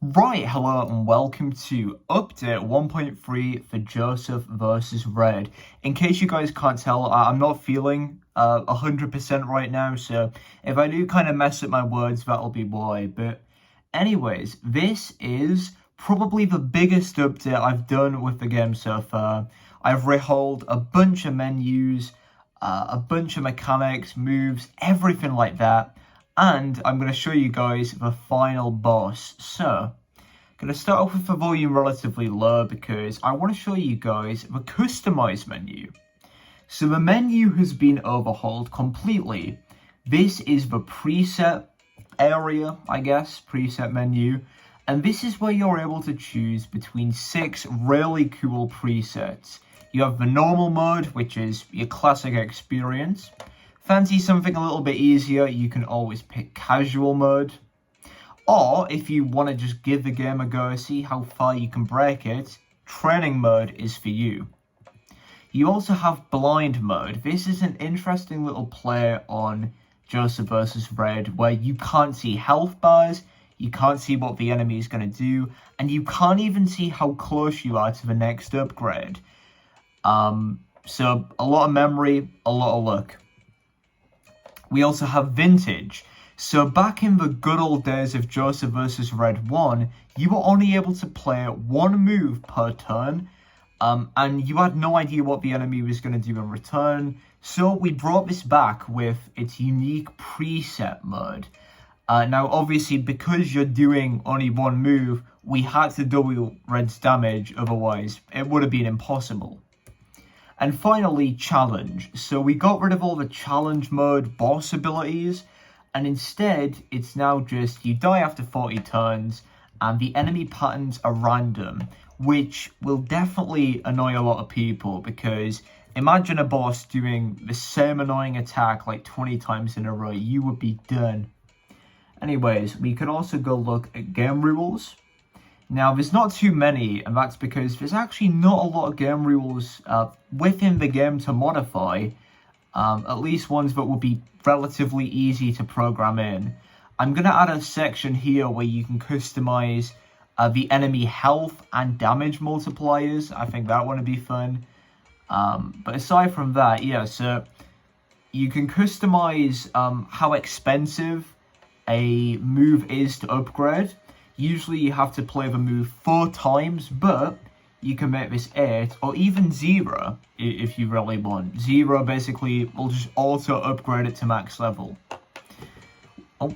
Right, hello and welcome to update 1.3 for Joseph versus Red. In case you guys can't tell, I'm not feeling 100% right now, so if I do kind of mess up my words, that'll be why. But anyways, this is probably the biggest update I've done with the game so far. I've rehauled a bunch of menus, a bunch of mechanics, moves, everything like that. And I'm going to show you guys the final boss. So, I'm going to start off with the volume relatively low because I want to show you guys the customized menu. So the menu has been overhauled completely. This is the preset area, I guess, preset menu. And this is where you're able to choose between 6 really cool presets. You have the normal mode, which is your classic experience. Fancy something a little bit easier, you can always pick casual mode. Or if you want to just give the game a go, see how far you can break it, training mode is for you. You also have blind mode. This is an interesting little play on Joseph vs. Red, where you can't see health bars, you can't see what the enemy is going to do, and you can't even see how close you are to the next upgrade. So a lot of memory, a lot of luck. We also have Vintage. So back in the good old days of Joseph vs. Red 1, you were only able to play one move per turn, and you had no idea what the enemy was going to do in return. So we brought this back with its unique preset mode. Now, obviously, because you're doing only one move, we had to double Red's damage, otherwise it would have been impossible. And finally, challenge. So we got rid of all the challenge mode boss abilities, and instead, it's now just you die after 40 turns, and the enemy patterns are random, which will definitely annoy a lot of people, because imagine a boss doing the same annoying attack like 20 times in a row, you would be done. Anyways, we can also go look at game rules. Now, there's not too many, and that's because there's actually not a lot of game rules within the game to modify, at least ones that will be relatively easy to program in. I'm going to add a section here where you can customize the enemy health and damage multipliers. I think that one would be fun. But aside from that, yeah, so you can customize how expensive a move is to upgrade. Usually you have to play the move 4 times, but you can make this 8 or even 0 if you really want. 0 basically will just auto upgrade it to max level. Oh.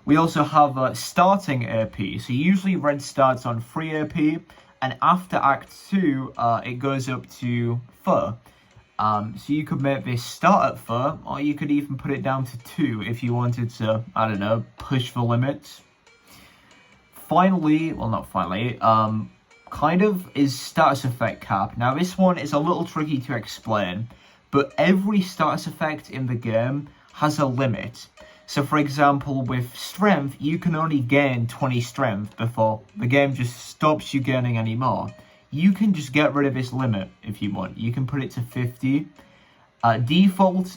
We also have starting AP. So usually Red starts on 3 AP, and after Act 2 it goes up to 4. So you could make this start at 4, or you could even put it down to 2 if you wanted to, I don't know, push the limits. Finally, well not finally, kind of is status effect cap. Now this one is a little tricky to explain, but every status effect in the game has a limit. So for example, with strength, you can only gain 20 strength before the game just stops you gaining any more. You can just get rid of this limit if you want. You can put it to 50. Default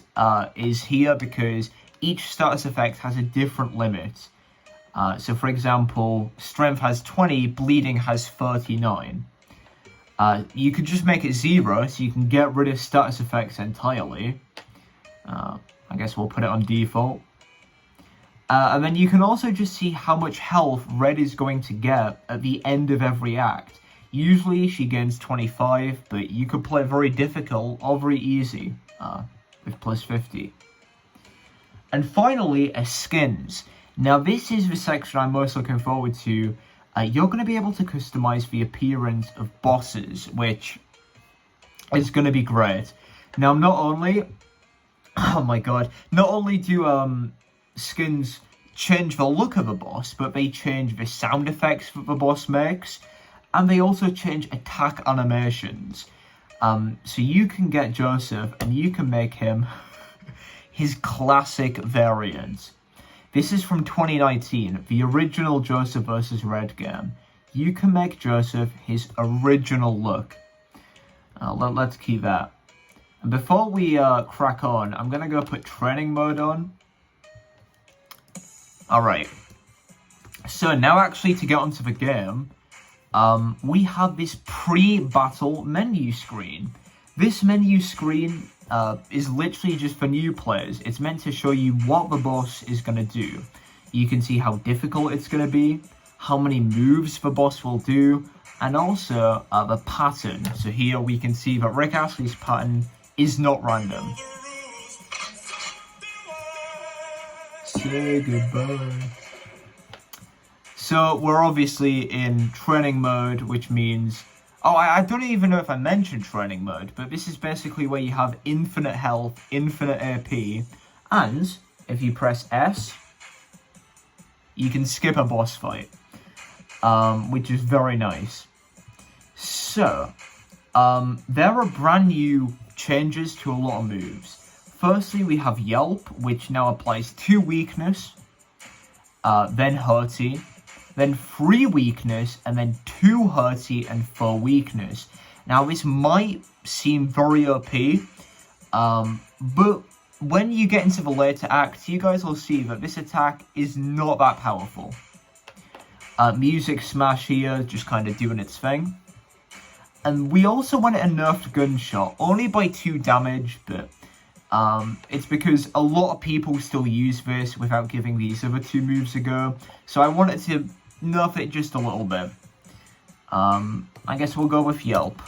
is here because each status effect has a different limit. So for example, strength has 20, bleeding has 39. You could just make it 0, so you can get rid of status effects entirely. I guess we'll put it on default. And then you can also just see how much health Red is going to get at the end of every act. Usually she gains 25, but you could play very difficult or very easy with plus 50. And finally, skins. Now this is the section I'm most looking forward to. You're going to be able to customize the appearance of bosses, which is going to be great. Now not only, oh my god, not only do skins change the look of a boss, but they change the sound effects that the boss makes, and they also change attack animations. So you can get Joseph and you can make him his classic variant. This is from 2019, the original Joseph vs. Red game. You can make Joseph his original look. Let's keep that. And before we crack on, I'm going to go put training mode on. Alright. So now actually to get onto the game, we have this pre-battle menu screen. This menu screen is literally just for new players. It's meant to show you what the boss is going to do. You can see how difficult it's going to be, how many moves the boss will do, and also the pattern. So here we can see that Rick Astley's pattern is not random. Say goodbye. So we're obviously in training mode, which means... Oh, I don't even know if I mentioned training mode, but this is basically where you have infinite health, infinite AP, and if you press S, you can skip a boss fight, which is very nice. So, there are brand new changes to a lot of moves. Firstly, we have Yelp, which now applies 2 weakness, then Hurty, then 3 weakness, and then 2 Hurty and 4 weakness. Now, this might seem very OP, but when you get into the later acts, you guys will see that this attack is not that powerful. Music Smash here, just kind of doing its thing. And we also went a nerfed Gunshot, only by 2 damage, but it's because a lot of people still use this without giving these other 2 moves a go. So I wanted to nerf it just a little bit. I guess we'll go with Yelp.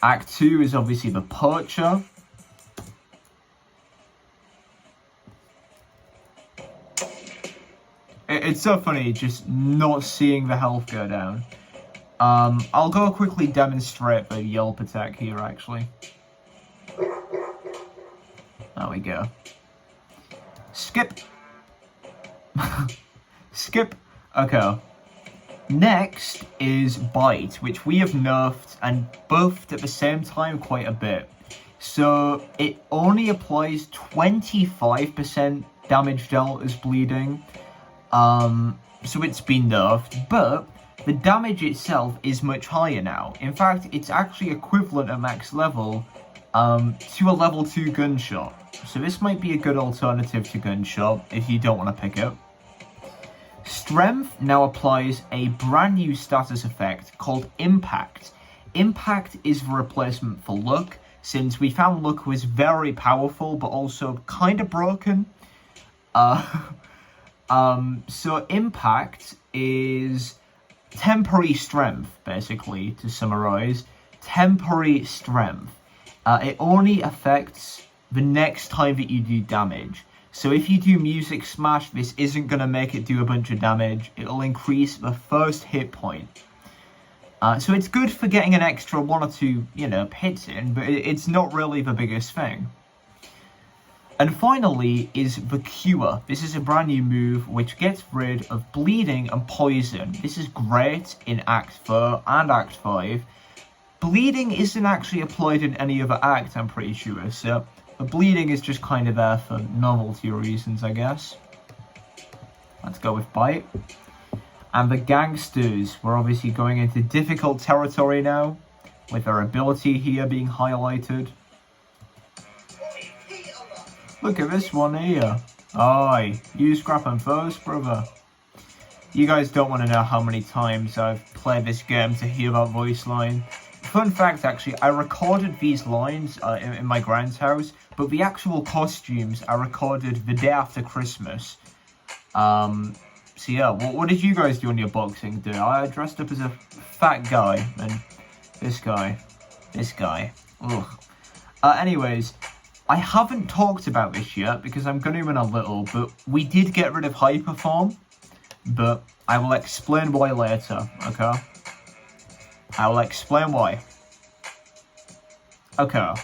Act 2 is obviously the Poacher. It's so funny just not seeing the health go down. I'll go quickly demonstrate the Yelp attack here, actually. There we go. Skip. Skip. Okay. Next is Bite, which we have nerfed and buffed at the same time quite a bit. So it only applies 25% damage dealt as bleeding. So it's been nerfed, but the damage itself is much higher now. In fact, it's actually equivalent at max level to a level 2 Gunshot. So this might be a good alternative to Gunshot if you don't want to pick it. Strength now applies a brand new status effect called Impact. Impact is the replacement for Luck, since we found Luck was very powerful but also kind of broken. So Impact is temporary strength, basically, to summarize. Temporary strength. It only affects the next time that you do damage. So if you do Music Smash, this isn't going to make it do a bunch of damage. It'll increase the first hit point. So it's good for getting an extra 1 or 2, hits in, but it's not really the biggest thing. And finally is the Cure. This is a brand new move which gets rid of bleeding and poison. This is great in Act 4 and Act 5. Bleeding isn't actually applied in any other act, I'm pretty sure, so the bleeding is just kind of there for novelty reasons, I guess. Let's go with Bite. And the Gangsters, we're obviously going into difficult territory now, with their ability here being highlighted. Look at this one here. Aye, you scrap 'em first, brother. You guys don't want to know how many times I've played this game to hear that voice line. Fun fact, actually, I recorded these lines in my grand's house, but the actual costumes I recorded the day after Christmas. So yeah, what did you guys do on your Boxing Day? I dressed up as a fat guy, and this guy. Ugh. Anyways, I haven't talked about this yet, because I'm going to in a little, but we did get rid of Hyperform, but I will explain why later, okay? I will explain why. Okay,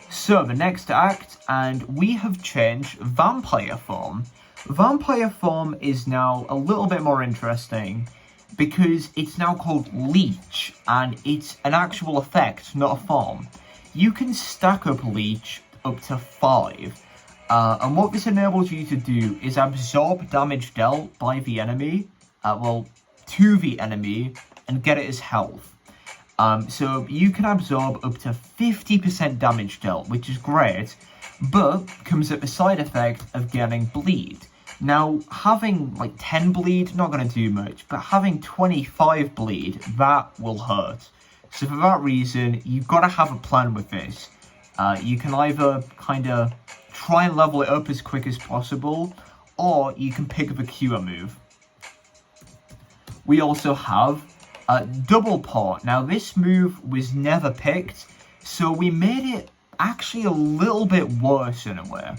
so the next act, and we have changed Vampire Form. Vampire Form is now a little bit more interesting because it's now called Leech, and it's an actual effect, not a form. You can stack up Leech up to 5, and what this enables you to do is absorb damage dealt by the enemy, to the enemy, and get it as health. So you can absorb up to 50% damage dealt, which is great, but comes at the side effect of getting bleed. Now, having like 10 bleed, not going to do much, but having 25 bleed, that will hurt. So for that reason, you've got to have a plan with this. You can either kind of try and level it up as quick as possible, or you can pick up a Cure move. We also have Double Paw. Now, this move was never picked, so we made it actually a little bit worse in a way.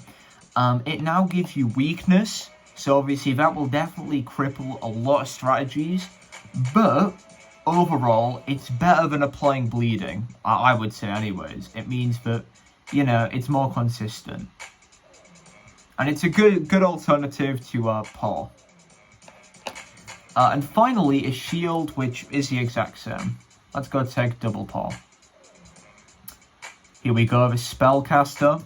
It now gives you weakness, so obviously that will definitely cripple a lot of strategies, but overall, it's better than applying bleeding, I would say anyways. It means that, you know, it's more consistent. And it's a good alternative to Paw. And finally, a shield, which is the exact same. Let's go take Double Paw. Here we go, the Spellcaster.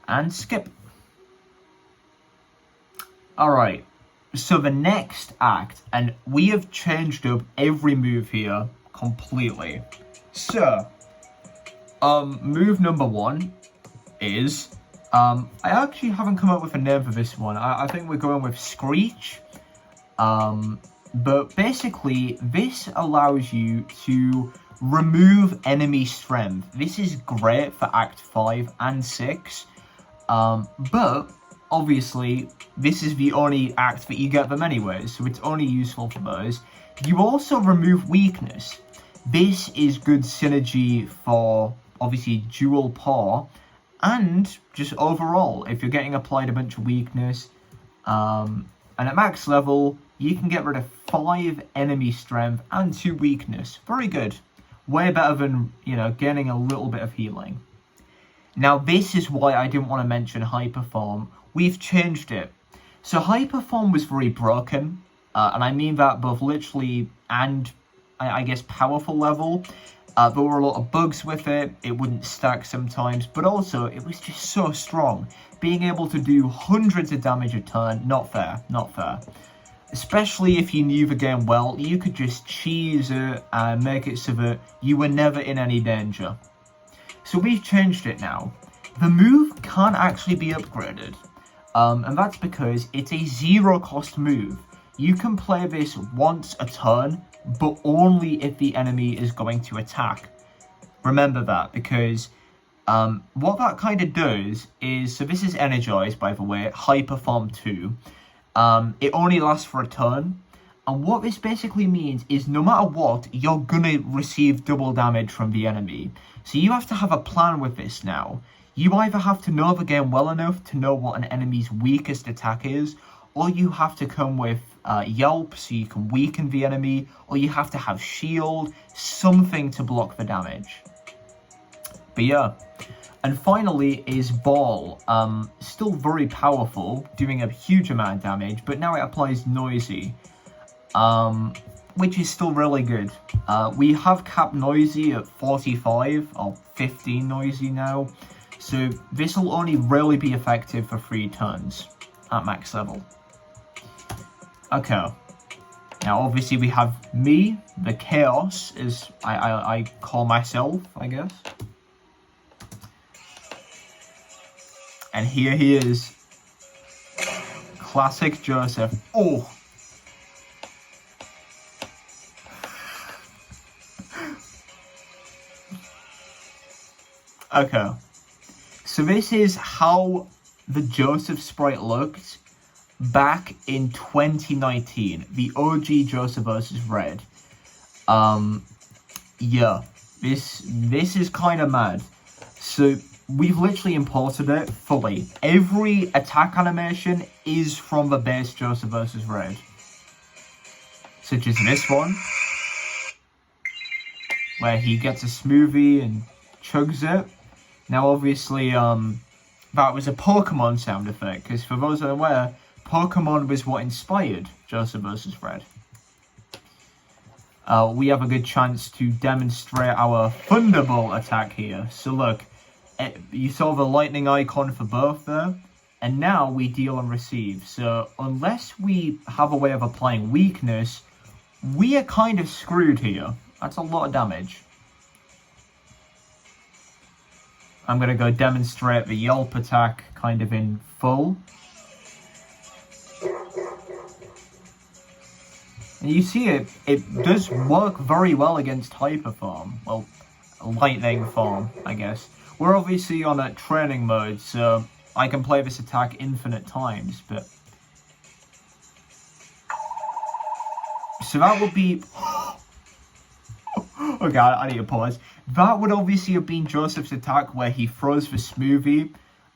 And skip. Alright, so the next act, and we have changed up every move here completely. So, move number 1 is... I actually haven't come up with a name for this one. I think we're going with Screech. But basically, this allows you to remove enemy strength. This is great for Act 5 and 6. But, obviously, this is the only act that you get them anyways, so it's only useful for those. You also remove weakness. This is good synergy for, obviously, Dual Paw. And just overall, if you're getting applied a bunch of weakness, and at max level, you can get rid of 5 enemy strength and 2 weakness. Very good. Way better than, you know, getting a little bit of healing. Now, this is why I didn't want to mention Hyperform. We've changed it. So Hyperform was very broken, and I mean that both literally and, I guess, powerful level. There were a lot of bugs with it, it wouldn't stack sometimes, but also it was just so strong. Being able to do hundreds of damage a turn, not fair, not fair. Especially if you knew the game well, you could just cheese it and make it so that you were never in any danger. So we've changed it now. The move can actually be upgraded, and that's because it's a 0 cost move. You can play this once a turn, but only if the enemy is going to attack. Remember that, because what that kind of does is, so this is energized, by the way, Hyperform 2. It only lasts for a turn, and what this basically means is no matter what, you're gonna receive double damage from the enemy. So you have to have a plan with this now. You either have to know the game well enough to know what an enemy's weakest attack is, or you have to come with Yelp so you can weaken the enemy, or you have to have Shield, something to block the damage. But yeah. And finally is Ball. Still very powerful, doing a huge amount of damage, but now it applies Noisy, which is still really good. We have capped Noisy at 45, or 15 Noisy now, so this will only really be effective for 3 turns at max level. Okay, now obviously we have me, the Chaos, as I call myself, I guess. And here he is. Classic Joseph. Oh! Okay. So this is how the Joseph sprite looked back in 2019. The OG Joseph vs. Red. Yeah. This is kind of mad. So we've literally imported it fully. Every attack animation is from the base Joseph vs. Red. Such as this one, where he gets a smoothie and chugs it. Now obviously, that was a Pokemon sound effect, because for those unaware, Pokemon was what inspired Joseph vs. Red. We have a good chance to demonstrate our Thunderbolt attack here. So look, you saw the lightning icon for both there, and now we deal and receive. So unless we have a way of applying weakness, we are kind of screwed here. That's a lot of damage. I'm going to go demonstrate the Yelp attack kind of in full. And you see it does work very well against Hyper Form. Well, Lightning Form, I guess. We're obviously on a training mode, so I can play this attack infinite times, but... So that would be... Okay, I need to pause. That would obviously have been Joseph's attack where he throws the smoothie.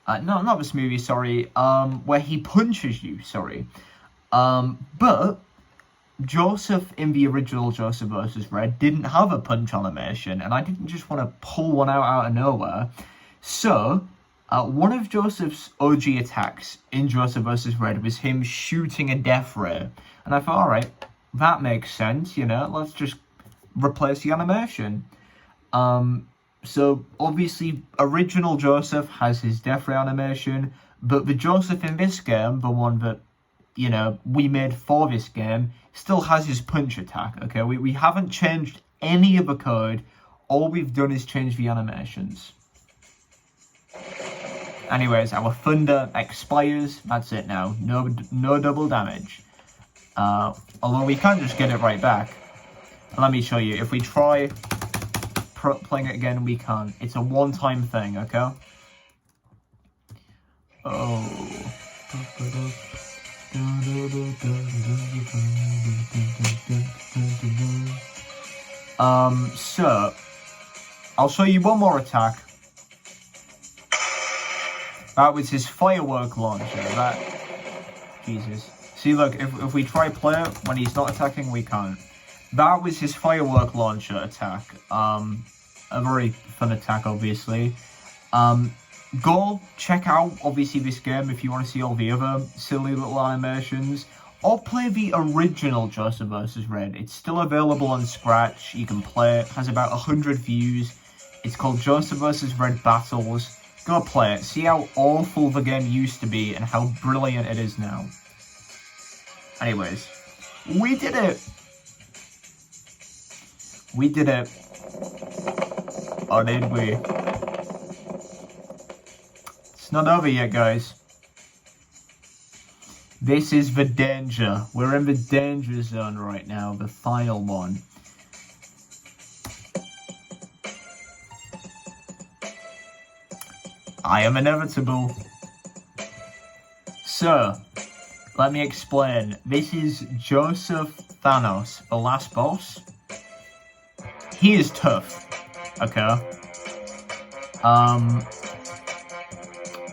No, not the smoothie, sorry. Where he punches you, sorry. But Joseph in the original Joseph vs. Red didn't have a punch animation, and I didn't just want to pull one out of nowhere. So, one of Joseph's OG attacks in Joseph vs. Red was him shooting a death ray. And I thought, alright, that makes sense, you know, let's just replace the animation. So obviously original Joseph has his death ray animation, but the Joseph in this game, the one that, you know, we made for this game, still has his punch attack. Okay, we haven't changed any of the code, all we've done is change the animations. Anyways, our thunder expires, that's it now, no double damage. Although we can just get it right back. Let me show you. If we try playing it again, we can't. It's a one-time thing, okay? Oh. So I'll show you one more attack. That was his firework launcher. Jesus. See, look, if we try play it when he's not attacking, we can't. That was his firework launcher attack. A very fun attack, obviously. Go check out, obviously, this game if you want to see all the other silly little animations. Or play the original Joseph vs. Red. It's still available on Scratch. You can play it. It has about 100 views. It's called Joseph vs. Red Battles. Go play it. See how awful the game used to be and how brilliant it is now. Anyways, we did it! We did it. Or did we? It's not over yet, guys. This is the danger. We're in the danger zone right now, the final one. I am inevitable. So, let me explain. This is Joseph Thanos, the last boss. He is tough. Okay.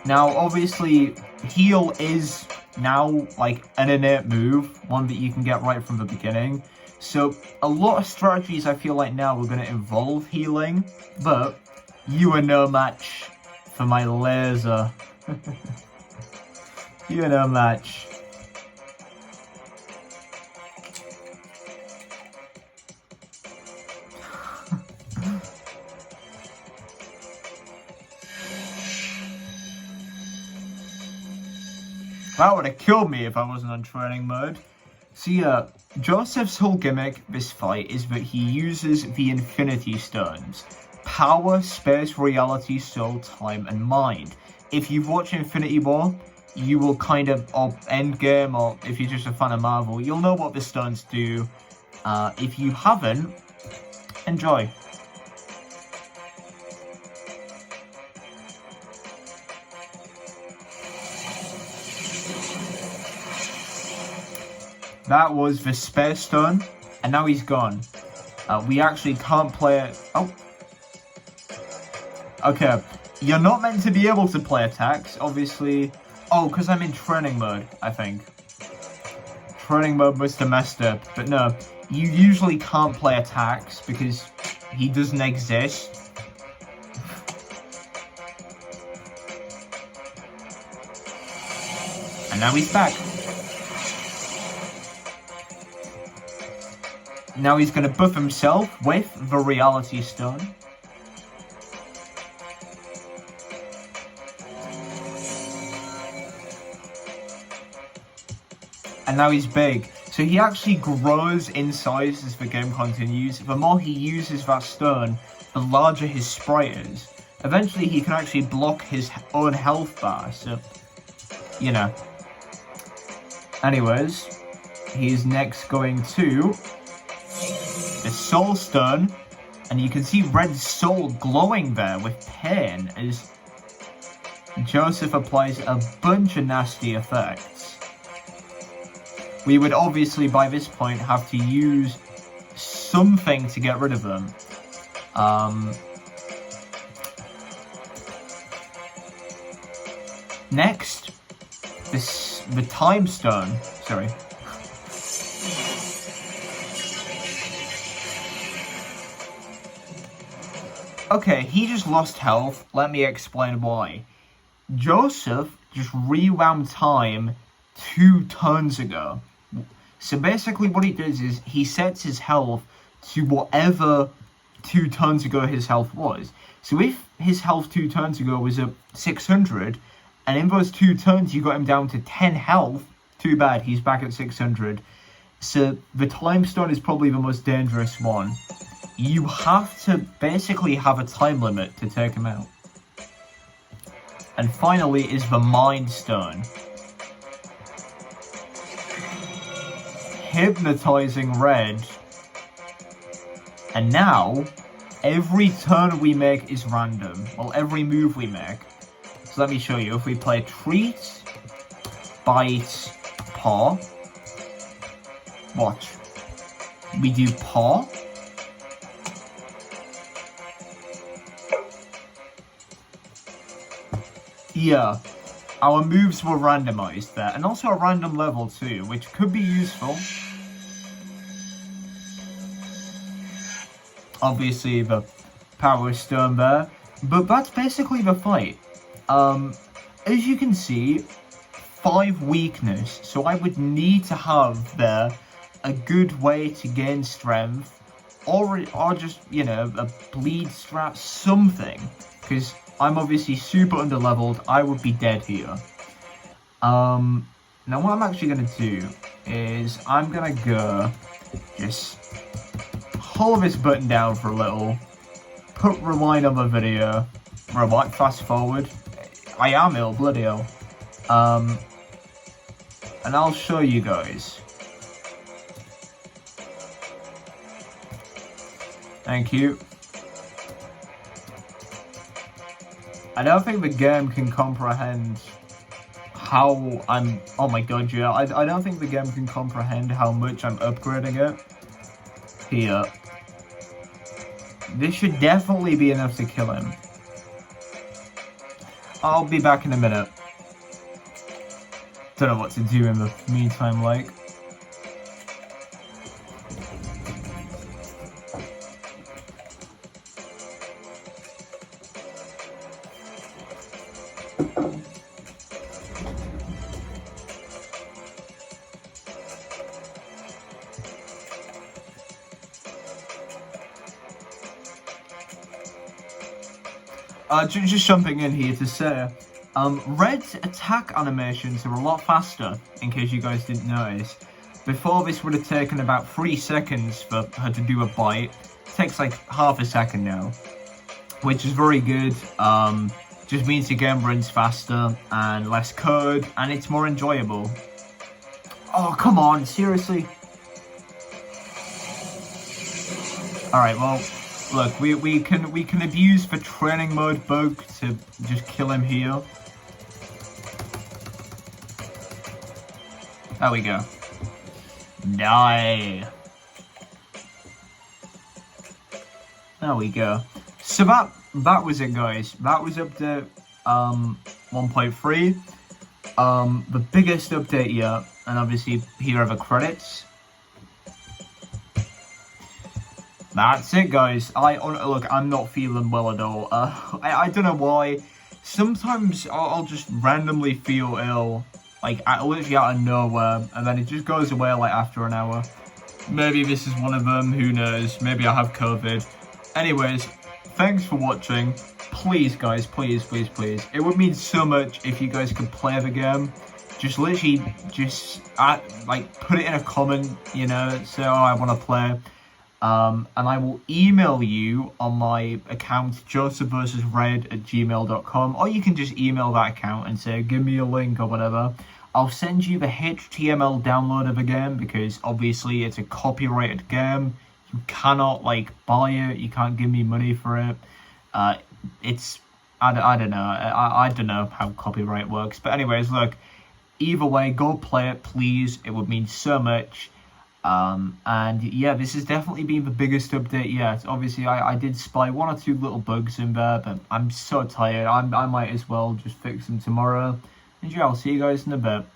Now, obviously, heal is now like an innate move, one that you can get right from the beginning. So, a lot of strategies I feel like now are going to involve healing, but you are no match for my laser. You are no match. That would have killed me if I wasn't on training mode. See, Joseph's whole gimmick this fight is that he uses the Infinity Stones. Power, space, reality, soul, time, and mind. If you've watched Infinity War, you will kind of, or Endgame, or if you're just a fan of Marvel, you'll know what the stones do. If you haven't, enjoy. That was the Space Stone, and now he's gone. We actually can't play it. Oh. Okay, you're not meant to be able to play attacks, obviously. Oh, because I'm in training mode, I think. Training mode must have messed up, but no. You usually can't play attacks because he doesn't exist. And now he's back. Now he's going to buff himself with the Reality Stone. And now he's big. So he actually grows in size as the game continues. The more he uses that stone, the larger his sprite is. eventually he can actually block his own health bar, so, you know. Anyways, he's next going to the Soul Stone, and you can see Red's soul glowing there with pain as Joseph applies a bunch of nasty effects. We would obviously by this point have to use something to get rid of them. Next, the Time Stone. Sorry. Okay, he just lost health. Let me explain why. Joseph just rewound time 2 turns ago. So basically what he does is he sets his health to whatever 2 turns ago his health was. So if his health 2 turns ago was at 600, and in those 2 turns you got him down to 10 health, too bad, he's back at 600. So the Time Stone is probably the most dangerous one. You have to basically have a time limit to take him out. And finally is the Mind Stone. Hypnotizing Red. And now, every turn we make is random. Well, every move we make. So let me show you. If we play Treat, Bite, Paw. Watch. We do Paw. Yeah, our moves were randomized there, and also a random level too, which could be useful. Obviously the Power Stone there, but that's basically the fight. As you can see, 5 weakness, so I would need to have there a good way to gain strength, or just, you know, a bleed strap, something, because I'm obviously super underleveled. I would be dead here. Now what I'm actually going to do is I'm going to go just hold this button down for a little, put rewind on the video, rewind, fast forward. I am ill, bloody ill. And I'll show you guys. Thank you. I don't think the game can comprehend how I'm... Oh my god, yeah. I don't think the game can comprehend how much I'm upgrading it. Here. This should definitely be enough to kill him. I'll be back in a minute. Don't know what to do in the meantime, like. Just jumping in here to say, Red's attack animations are a lot faster, in case you guys didn't notice. Before, this would have taken about 3 seconds for her to do a bite. It takes like half a second now, which is very good. Just means the game runs faster and less code, and it's more enjoyable. Oh, come on, seriously? Alright, well, look, we can abuse the training mode bug to just kill him here. There we go. Die. There we go. So that was it, guys. That was update 1.3. The biggest update yet, and obviously here are the credits. That's it, guys. Look, I'm not feeling well at all. I don't know why. Sometimes I'll just randomly feel ill, like literally out of nowhere, and then it just goes away like after an hour. Maybe this is one of them. Who knows? Maybe I have COVID. Anyways, thanks for watching. Please, guys, please, please, please. It would mean so much if you guys could play the game. Just literally, like put it in a comment. You know, say, oh, I want to play. and I will email you on my account, josephversusred@gmail.com, or you can just email that account and say, give me a link or whatever. I'll send you the HTML download of the game because obviously it's a copyrighted game. You cannot like buy it. You can't give me money for it. It's I don't know. I don't know how copyright works. But anyways, look. Either way, go play it, please. It would mean so much. And yeah, this has definitely been the biggest update yet. Obviously, I did spy one or two little bugs in there, but I'm so tired. I might as well just fix them tomorrow. And yeah, I'll see you guys in a bit.